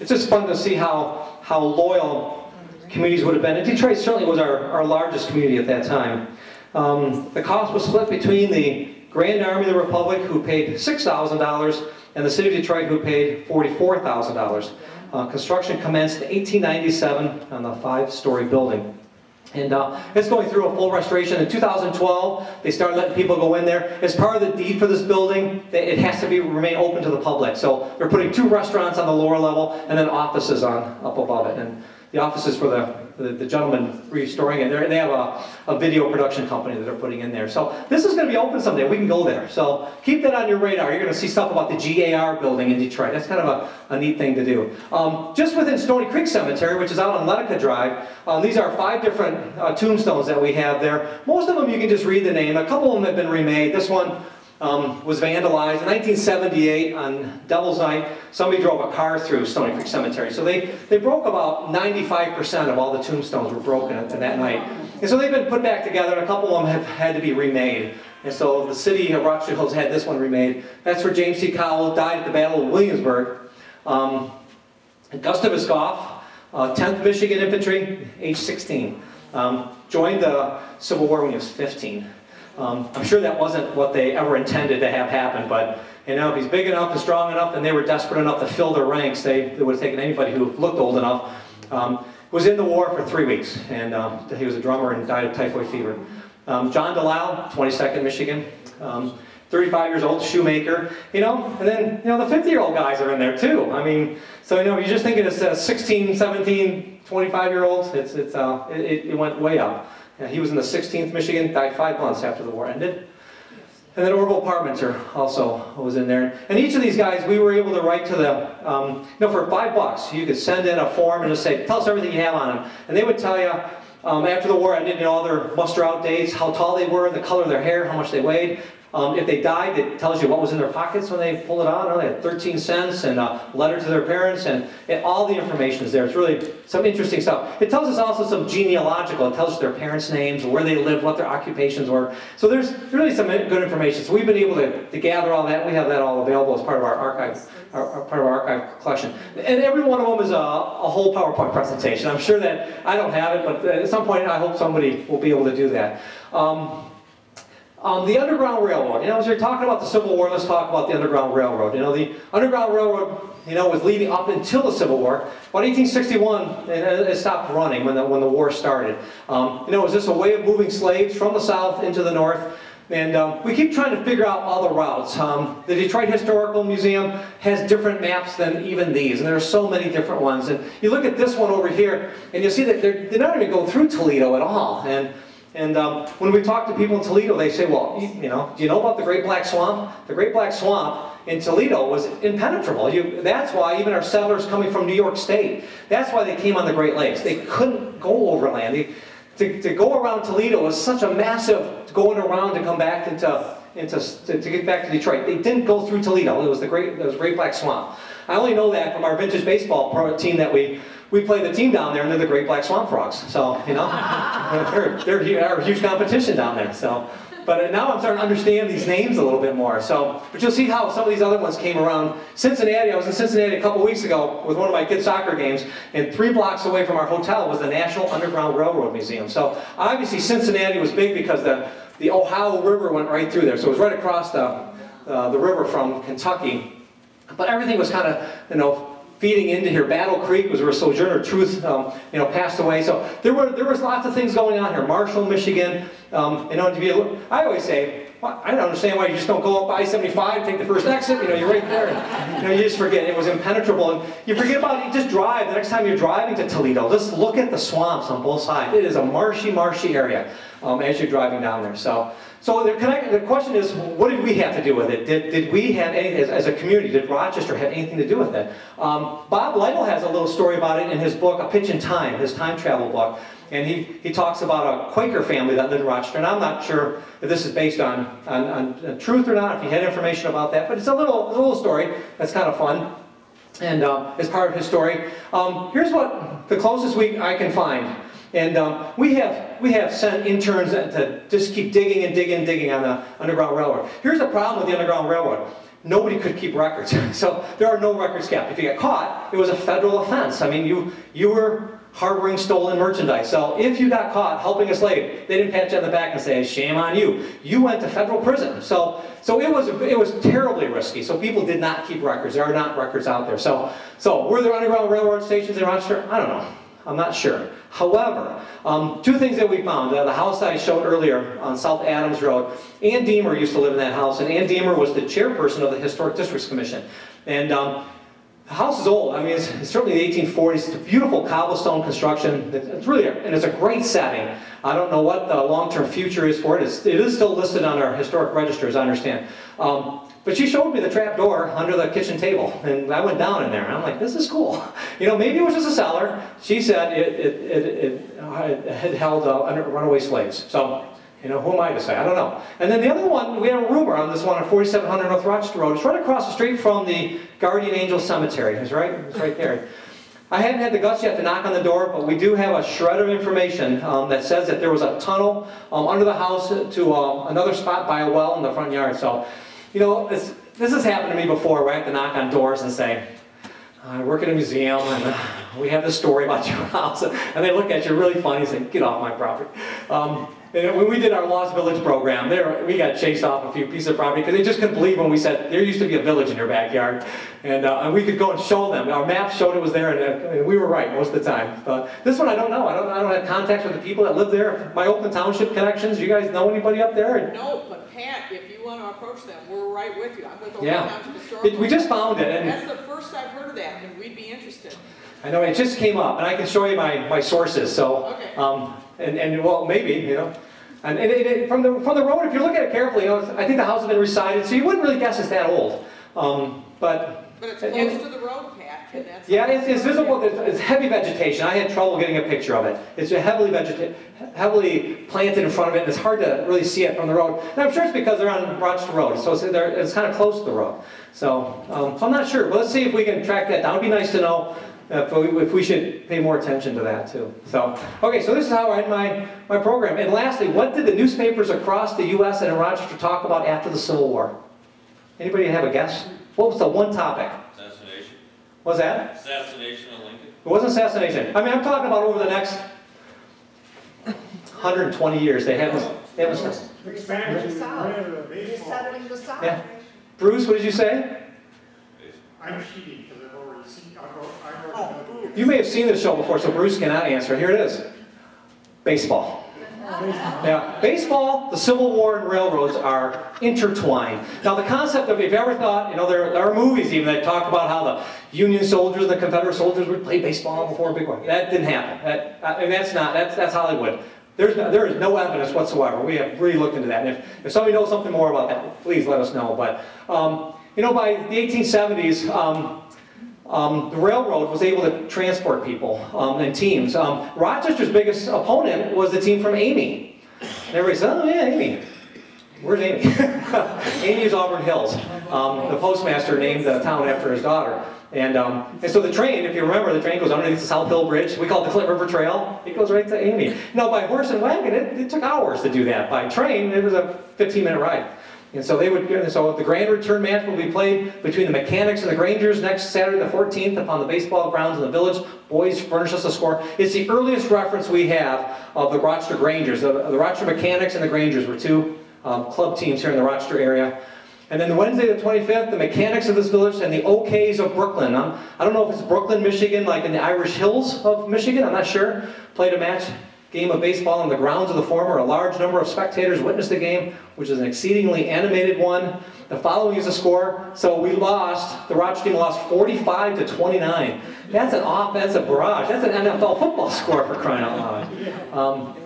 just fun to see how loyal communities would have been. And Detroit certainly was our largest community at that time. The cost was split between the Grand Army of the Republic, who paid $6,000, and the city of Detroit, who paid $44,000. Construction commenced in 1897 on the 5-story building. And it's going through a full restoration. In 2012, they started letting people go in there. As part of the deed for this building, it has to remain open to the public. So they're putting 2 restaurants on the lower level and then offices up above it. And the offices for the gentleman restoring it, they have a video production company that they're putting in there. So this is going to be open someday. We can go there. So keep that on your radar. You're going to see stuff about the GAR building in Detroit. That's kind of a neat thing to do. Just within Stony Creek Cemetery, which is out on Letica Drive, these are 5 different tombstones that we have there. Most of them you can just read the name. A couple of them have been remade. This one was vandalized in 1978 on Devil's Night. Somebody drove a car through Stony Creek Cemetery. So they broke about 95% of all the tombstones were broken in that night. And so they've been put back together, and a couple of them have had to be remade. And so the city of Rochester Hills had this one remade. That's for James C. Cowell, died at the Battle of Williamsburg. Gustavus Goff, 10th Michigan Infantry, age 16. Joined the Civil War when he was 15. I'm sure that wasn't what they ever intended to have happen, but you know, if he's big enough and strong enough and they were desperate enough to fill their ranks, they would have taken anybody who looked old enough. Was in the war for 3 weeks, and he was a drummer and died of typhoid fever. John Delisle, 22nd Michigan, 35 years old, shoemaker, you know, and then, you know, the 50-year-old guys are in there too. I mean, so, you know, you're just thinking it's 16, 17, 25-year-olds, it went way up. He was in the 16th Michigan, died 5 months after the war ended. And then Orville Parmenter also was in there. And each of these guys, we were able to write to the, you know, for $5, you could send in a form and just say, tell us everything you have on them. And they would tell you, after the war ended, you know, all their muster out dates, how tall they were, the color of their hair, how much they weighed. If they died, it tells you what was in their pockets when they pulled it out. They had 13 cents and a letter to their parents, and all the information is there. It's really some interesting stuff. It tells us also some genealogical. It tells us their parents' names, where they lived, what their occupations were. So there's really some good information. So we've been able to gather all that. We have that all available as part of our archive, part of our archive collection. And every one of them is a whole PowerPoint presentation. I'm sure that I don't have it, but at some point I hope somebody will be able to do that. The Underground Railroad, you know, as you're talking about the Civil War, let's talk about the Underground Railroad. You know, the Underground Railroad, you know, was leading up until the Civil War. About 1861, it stopped running when the war started. You know, it was just a way of moving slaves from the south into the north. And we keep trying to figure out all the routes. The Detroit Historical Museum has different maps than even these, and there are so many different ones. And you look at this one over here, and you'll see that they're not even going through Toledo at all. And when we talk to people in Toledo, they say, well, you know, do you know about the Great Black Swamp? The Great Black Swamp in Toledo was impenetrable. That's why even our settlers coming from New York State, that's why they came on the Great Lakes. They couldn't go overland. To go around Toledo was such a massive going around to come back to get back to Detroit. They didn't go through Toledo. It was the Great Black Swamp. I only know that from our vintage baseball team that we play the team down there, and they're the Great Black Swamp Frogs. So, you know, they're a huge competition down there. So, but now I'm starting to understand these names a little bit more. So, but you'll see how some of these other ones came around. Cincinnati, I was in Cincinnati a couple weeks ago with one of my kids' soccer games, and 3 blocks away from our hotel was the National Underground Railroad Museum. So, obviously Cincinnati was big because the Ohio River went right through there. So it was right across the river from Kentucky. But everything was kind of, you know, feeding into here. Battle Creek was where Sojourner Truth, you know, passed away. So there was lots of things going on here. Marshall, Michigan. You know, I always say, well, I don't understand why you just don't go up I-75, take the first exit, you know, you're right there. And, you know, you just forget, it was impenetrable. And you forget about it, you just drive. The next time you're driving to Toledo, just look at the swamps on both sides. It is a marshy area as you're driving down there. So the question is, what did we have to do with it? Did we have any, as a community, did Rochester have anything to do with it? Bob Lytle has a little story about it in his book, A Pitch in Time, his time travel book. And he talks about a Quaker family that lived in Rochester. And I'm not sure if this is based on truth or not, if you had information about that. But it's a little story that's kind of fun. And it's part of his story. Here's what the closest I can find. And we have sent interns to just keep digging and digging and digging on the Underground Railroad. Here's the problem with the Underground Railroad. Nobody could keep records. So there are no records kept. If you got caught, it was a federal offense. I mean, you were harboring stolen merchandise. So if you got caught helping a slave, they didn't pat you on the back and say, shame on you. You went to federal prison. So it was terribly risky. So people did not keep records. There are not records out there. So were there Underground Railroad stations in Rochester? I don't know. I'm not sure. However, two things that we found. The house I showed earlier on South Adams Road, Ann Deemer used to live in that house, and Ann Deemer was the chairperson of the Historic Districts Commission. And the house is old. I mean, it's certainly the 1840s. It's a beautiful cobblestone construction. It's really, and it's a great setting. I don't know what the long-term future is for it. It is still listed on our historic register, as I understand. But she showed me the trap door under the kitchen table, and I went down in there, and I'm like, this is cool. You know, maybe it was just a cellar. She said it had held runaway slaves. So, you know, who am I to say? I don't know. And then the other one, we have a rumor on this one on 4700 North Rochester Road. It's right across the street from the Guardian Angel Cemetery. It's right there. I haven't had the guts yet to knock on the door, but we do have a shred of information that says that there was a tunnel under the house to another spot by a well in the front yard. So, you know, this has happened to me before, where I have to knock on doors and say, I work at a museum, and we have this story about your house. And they look at you really funny and say, get off my property. And when we did our Lost Village program, we got chased off a few pieces of property because they just couldn't believe when we said, there used to be a village in your backyard. And we could go and show them. Our map showed it was there, and we were right most of the time. This one I don't know. I don't have contacts with the people that live there. My Oakland Township connections, you guys know anybody up there? No, but Pat, if you want to approach them, we're right with you. I'm with Oakland Township Historical. We just found it. And that's the first I've heard of that, and we'd be interested. I know, it just came up, and I can show you my sources. So, okay. And well, maybe, you know. And from the road, if you look at it carefully, you know, I think the house has been resided, so you wouldn't really guess it's that old. But it's close to the road, Pat. And that's it's visible. It's heavy vegetation. I had trouble getting a picture of it. It's heavily planted in front of it, and it's hard to really see it from the road. And I'm sure it's because they're on Rochester Road, so it's kind of close to the road. So I'm not sure, but let's see if we can track that down. It'd be nice to know if we should pay more attention to that too. So, okay, so this is how I end my program. And lastly, what did the newspapers across the U.S. and in Rochester talk about after the Civil War? Anybody have a guess? What was the one topic? Assassination. What was that? Assassination of Lincoln. It wasn't assassination. I mean, I'm talking about over the next 120 years. They haven't. Resettling the South. Resettling the South. Yeah. Bruce, what did you say? I'm cheating because I've already seen. I've already You may have seen this show before, so Bruce cannot answer. Here it is. Baseball. Yeah, baseball, the Civil War, and railroads are intertwined. Now, the concept of, if you ever thought, you know, there are movies even that talk about how the Union soldiers and the Confederate soldiers would play baseball before a big war. That didn't happen. And that's Hollywood. There is no evidence whatsoever. We have really looked into that. And if somebody knows something more about that, please let us know. But you know, by the 1870s, the railroad was able to transport people in teams. Rochester's biggest opponent was the team from Amy. And everybody said, oh yeah, Amy. Where's Amy? Amy is Auburn Hills. The postmaster named the town after his daughter. And so the train, if you remember, the train goes underneath the South Hill Bridge. We call it the Clinton River Trail. It goes right to Amy. Now, by horse and wagon, it took hours to do that. By train, it was a 15-minute ride. And so the grand return match will be played between the Mechanics and the Grangers next Saturday the 14th upon the baseball grounds in the village. Boys furnish us a score. It's the earliest reference we have of the Rochester Grangers. The Rochester Mechanics and the Grangers were two club teams here in the Rochester area. And then Wednesday the 25th, the Mechanics of this village and the Okays of Brooklyn. I don't know if it's Brooklyn, Michigan, like in the Irish Hills of Michigan, I'm not sure, played a match game of baseball on the grounds of the former. A large number of spectators witnessed the game, which is an exceedingly animated one. The following is the score. So we lost, the Rochester team lost 45-29. That's a barrage. That's an NFL football score, for crying out loud.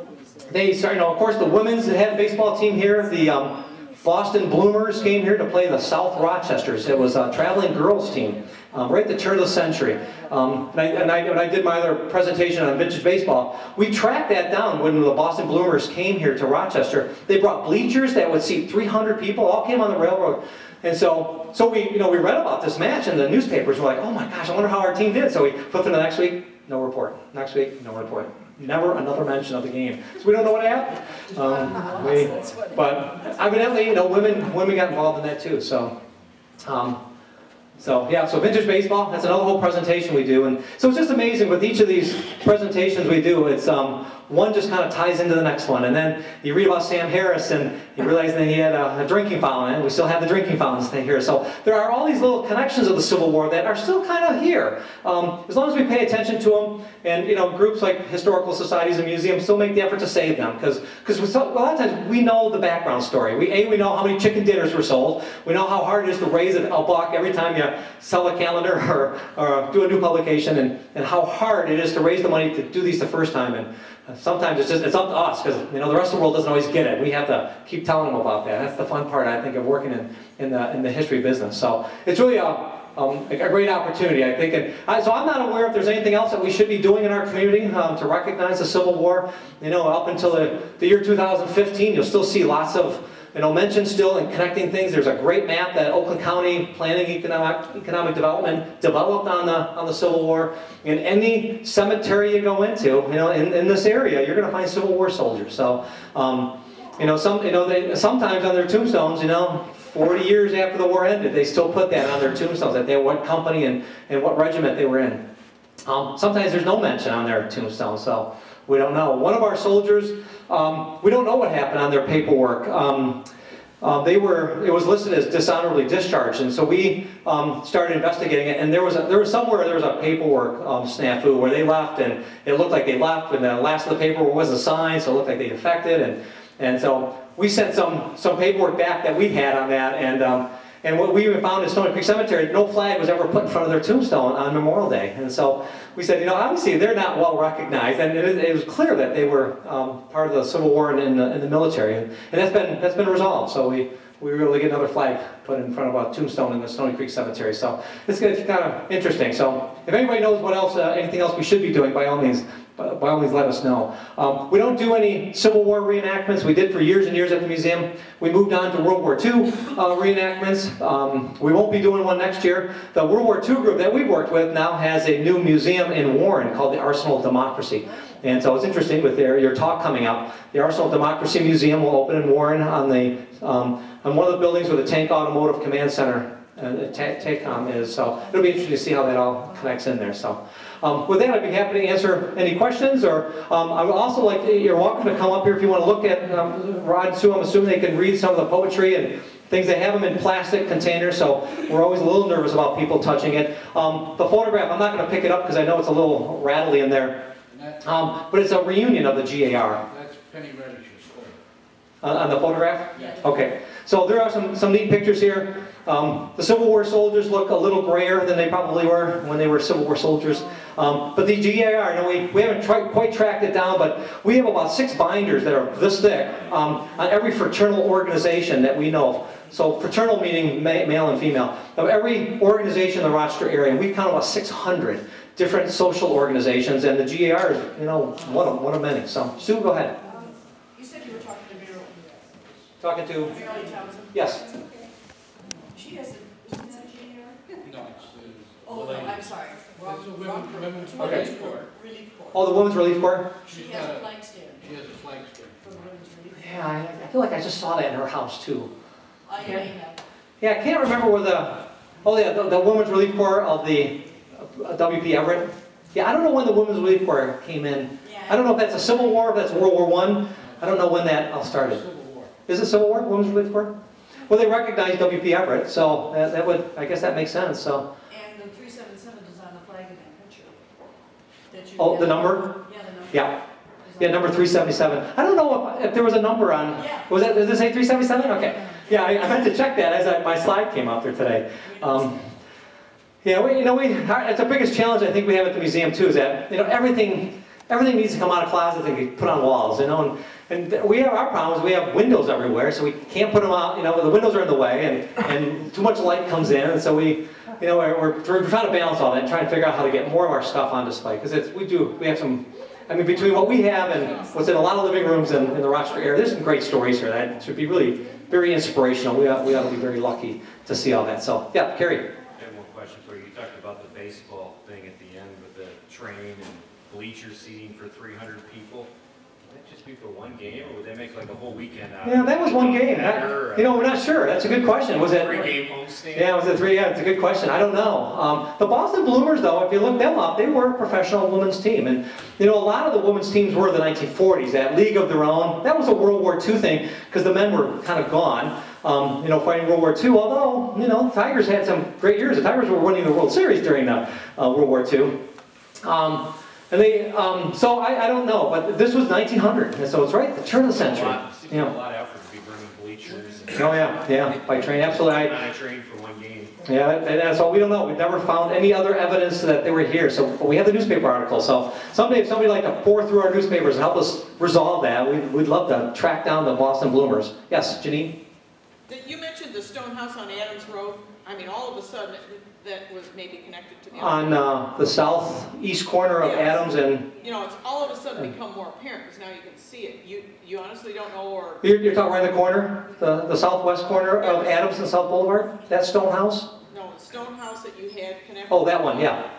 They started, of course, the women's had a baseball team here. The Boston Bloomers came here to play the South Rochesters. It was a traveling girls team, right at the turn of the century. When I did my other presentation on vintage baseball, we tracked that down when the Boston Bloomers came here to Rochester. They brought bleachers that would seat 300 people, all came on the railroad. And so we read about this match in the newspapers. We're like, oh my gosh, I wonder how our team did. So we flipped into the next week, no report. Next week, no report. Never another mention of the game. So we don't know what happened. But evidently, women got involved in that too. So vintage baseball, that's another whole presentation we do. And so it's just amazing with each of these presentations we do, it's one just kind of ties into the next one. And then you read about Sam Harris and you realize that he had a drinking fountain, and we still have the drinking fountains thing here. So there are all these little connections of the Civil War that are still kind of here. As long as we pay attention to them, and groups like historical societies and museums still make the effort to save them. Because a lot of times we know the background story. We know how many chicken dinners were sold. We know how hard it is to raise a buck every time you sell a calendar or do a new publication, and how hard it is to raise the money to do these the first time. And sometimes it's up to us, because the rest of the world doesn't always get it. We have to keep telling them about that. That's the fun part, I think, of working in the history business. So it's really a great opportunity, I think. So I'm not aware if there's anything else that we should be doing in our community to recognize the Civil War. Up until the year 2015, you'll still see lots of mentioned still in connecting things. There's a great map that Oakland County Planning Economic Development developed on the Civil War. In any cemetery you go into, in this area, you're going to find Civil War soldiers. So, sometimes on their tombstones, 40 years after the war ended, they still put that on their tombstones, that they what company and what regiment they were in. Sometimes there's no mention on their tombstone, so we don't know. One of our soldiers, we don't know what happened on their paperwork. It was listed as dishonorably discharged, and so we started investigating it. And there was a paperwork snafu where they left, and it looked like they left, and the last of the paperwork wasn't signed, so it looked like they defected. And so we sent some paperwork back that we had on that, and what we found in Stony Creek Cemetery, no flag was ever put in front of their tombstone on Memorial Day. And so we said, obviously they're not well recognized, and it was clear that they were part of the Civil War and in the military, and that's been resolved. So we were able to get another flag put in front of a tombstone in the Stony Creek Cemetery. So it's kind of interesting. So if anybody knows what else, anything else we should be doing, by all means let us know. We don't do any Civil War reenactments. We did for years and years at the museum. We moved on to World War II reenactments. We won't be doing one next year. The World War II group that we've worked with now has a new museum in Warren called the Arsenal of Democracy. And so it's interesting with your talk coming up. The Arsenal of Democracy Museum will open in Warren on one of the buildings where the Tank Automotive Command Center, TACOM, is. So it'll be interesting to see how that all connects in there. So. With that, I'd be happy to answer any questions, or I would also like you're welcome to come up here if you want to look at Rod and Sue. I'm assuming they can read some of the poetry and things. They have them in plastic containers, so we're always a little nervous about people touching it. The photograph, I'm not going to pick it up because I know it's a little rattly in there, but it's a reunion of the GAR. That's Penny Reddish's story. On the photograph? Yeah. Okay. So there are some neat pictures here. The Civil War soldiers look a little grayer than they probably were when they were Civil War soldiers. But the GAR, we haven't quite tracked it down, but we have about 6 binders that are this thick on every fraternal organization that we know of. So fraternal meaning male and female. Of every organization in the Rochester area, and we count about 600 different social organizations, and the GAR is, one of many. So, Sue, go ahead. You said you were talking to Mary. Talking to? Mary Townsend? Yes. She has a, isn't that GAR? No, Oh, no, I'm sorry. It's a women's Okay. relief corps. Relief Corps. Oh, the Women's Relief Corps? She has a flag stand She has a flag stand. for the Women's Relief. Yeah, I feel like I just saw that in her house, too. I may have. Yeah, I can't remember where the Women's Relief Corps of the W.P. Everett. Yeah, I don't know when the Women's Relief Corps came in. Yeah. I don't know if that's a Civil War, if that's World War I. I don't know when that all started. Civil War. Is it Civil War, Women's Relief Corps? Well, they recognized W.P. Everett, so that would, I guess that makes sense. So. And the 377 is on the flag in that picture. That you Oh, the have. number? Yeah, the number. Yeah. Yeah, number 377. I don't know if there was a number on, does it say 377? Okay. Yeah, I meant to check that as my slide came up there today. Yeah, it's the biggest challenge I think we have at the museum too, is that, everything needs to come out of closets and get put on walls, and we have our problems. We have windows everywhere, so we can't put them out, the windows are in the way, and too much light comes in, and so we're trying to balance all that and trying to figure out how to get more of our stuff on display, because we have some, between what we have and what's in a lot of living rooms in the Rochester area, there's some great stories here that should be really very inspirational. We ought to be very lucky to see all that. So, yeah, Carrie. I have one question for you. You talked about the baseball thing at the end with the train and bleacher seating for 300 people. Would that just be for one game, or would they make like a whole weekend out of it? Yeah, that was one game. We're not sure. That's a good question. Was it 3-game homestand? Yeah, was it 3? Yeah, it's a good question. I don't know. The Boston Bloomers, though, if you look them up, they were a professional women's team, and a lot of the women's teams were the 1940s. That League of Their Own. That was a World War II thing because the men were kind of gone. Fighting World War II. Although Tigers had some great years. The Tigers were winning the World Series during the World War II. So I don't know, but this was 1900, and so it's right at the turn of the century. A lot of effort to be bringing bleachers. Oh yeah, by train, absolutely. I trained for one game. Yeah, and so we don't know. We've never found any other evidence that they were here. So we have the newspaper article. So someday, if somebody would like to pour through our newspapers and help us resolve that, we'd love to track down the Boston Bloomers. Yes, Janine? You mentioned the stone house on Adams Road. All of a sudden, that was maybe connected to the other. On the southeast corner of Adams and... it's all of a sudden become more apparent because now you can see it. You honestly don't know, or... You're talking right in the corner? The southwest corner of Adams and South Boulevard? That stone house? No, the stone house that you had connected. Oh, that one, yeah.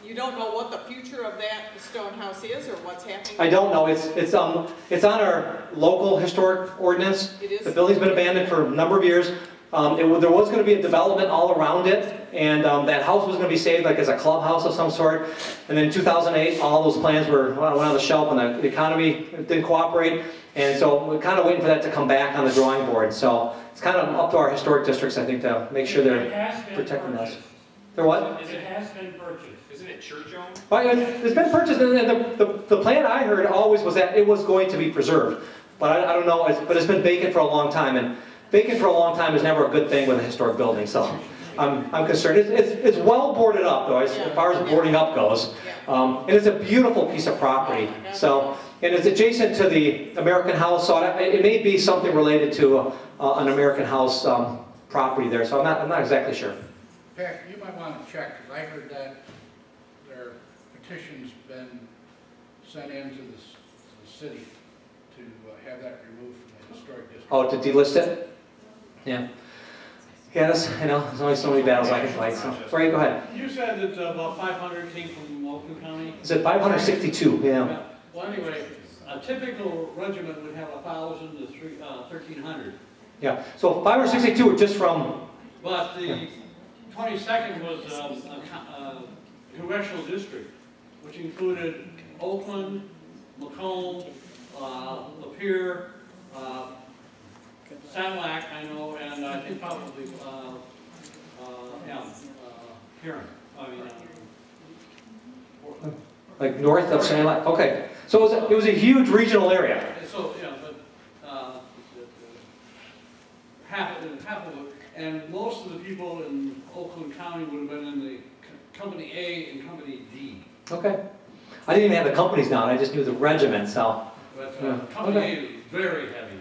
You don't know what the future of that stone house is or what's happening? I don't know. It's on our local historic ordinance. It is? The building's been abandoned for a number of years. There was going to be a development all around it, and that house was going to be saved like as a clubhouse of some sort. And then in 2008, all those plans went on the shelf, and the economy didn't cooperate. And so we're kind of waiting for that to come back on the drawing board. So it's kind of up to our historic districts, I think, to make sure they're protecting us. They're what? It has been purchased. Isn't it church-owned? Well, it's been purchased, and the plan I heard always was that it was going to be preserved. But I don't know, but it's been vacant for a long time, and vacant for a long time is never a good thing with a historic building, so I'm concerned. It's well boarded up, though, as far as boarding up goes. And it's a beautiful piece of property. So, and it's adjacent to the American House, so it may be something related to an American House property there, so I'm not exactly sure. Pat, you might want to check, because I heard that their petition's been sent into the city to have that removed from the historic district. Oh, to delist it? Yeah. Yeah, there's only so many battles I can fight, so. Ray, go ahead. You said that about 500 came from Oakland County? Is it 562? Yeah. Well, anyway, a typical regiment would have 1,000 to 1,300. Yeah, so 562 were just from... But the 22nd was a congressional district, which included Oakland, Macomb, Lapeer, Sanilac, I know, and I think probably Huron. Like north of Sanilac? Okay. So it was a huge regional area. So, yeah, but half of it, and most of the people in Oakland County would have been in the Company A and Company D. Okay. I didn't even have the companies down, I just knew the regiment, so. But Company A is very heavy.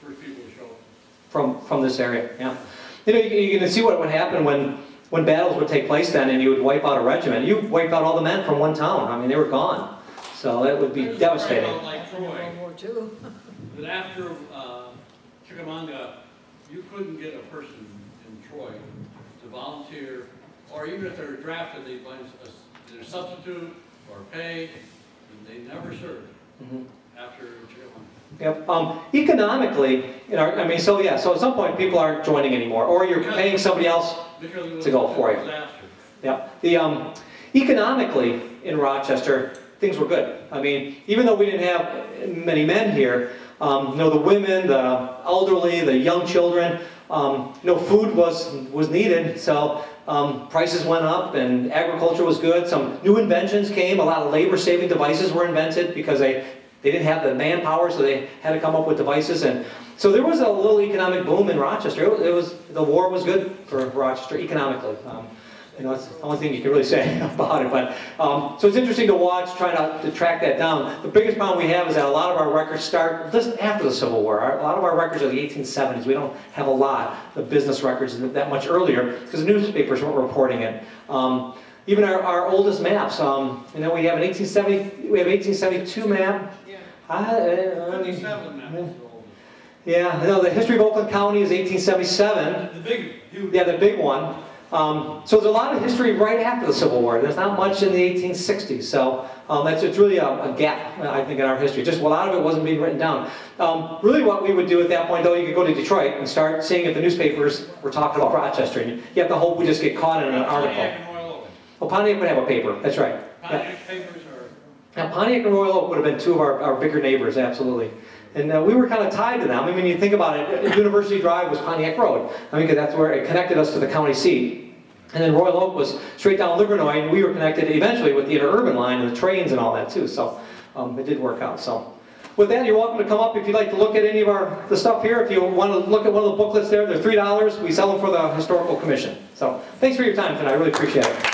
First people to show. From this area, yeah. You can see what would happen when battles would take place then, and you would wipe out a regiment. You wiped out all the men from one town. They were gone. So it would be devastating. Like Troy, World War II. that after Chickamauga, you couldn't get a person in Troy to volunteer, or even if they're drafted, they find either substitute or pay, and they never served after Chickamauga. Yep. Economically, so at some point people aren't joining anymore, or you're paying somebody else to go for you. Yeah. Economically in Rochester, things were good. Even though we didn't have many men here, the women, the elderly, the young children, food was needed. So prices went up and agriculture was good. Some new inventions came. A lot of labor-saving devices were invented because they didn't have the manpower, so they had to come up with devices. And so there was a little economic boom in Rochester. The war was good for Rochester economically. You know, that's the only thing you can really say about it. But so it's interesting to watch, try to track that down. The biggest problem we have is that a lot of our records start just after the Civil War. A lot of our records are the 1870s. We don't have a lot of business records that much earlier because the newspapers weren't reporting it. Even our oldest maps, you know, we have an 1872 map. Yeah. 57 maps. Yeah, no, the history of Oakland County is 1877. The big, huge. Yeah, the big one. So there's a lot of history right after the Civil War. There's not much in the 1860s. So it's really a gap, I think, in our history. Just a lot of it wasn't being written down. Really what we would do at that point, though, you could go to Detroit and start seeing if the newspapers were talking about Rochester. And you have to hope we just get caught in an article. Pontiac and Royal Oak. Well, Pontiac would have a paper. That's right. Pontiac papers are... Now, Pontiac and Royal Oak would have been two of our bigger neighbors, absolutely. And we were kind of tied to them. I mean, you think about it, University Drive was Pontiac Road. I mean, 'cause that's where it connected us to the county seat. And then Royal Oak was straight down Livernois, and we were connected eventually with the interurban line and the trains and all that too. So it did work out. So with that, you're welcome to come up if you'd like to look at any of the stuff here. If you want to look at one of the booklets there, they're $3. We sell them for the Historical Commission. So thanks for your time tonight. I really appreciate it.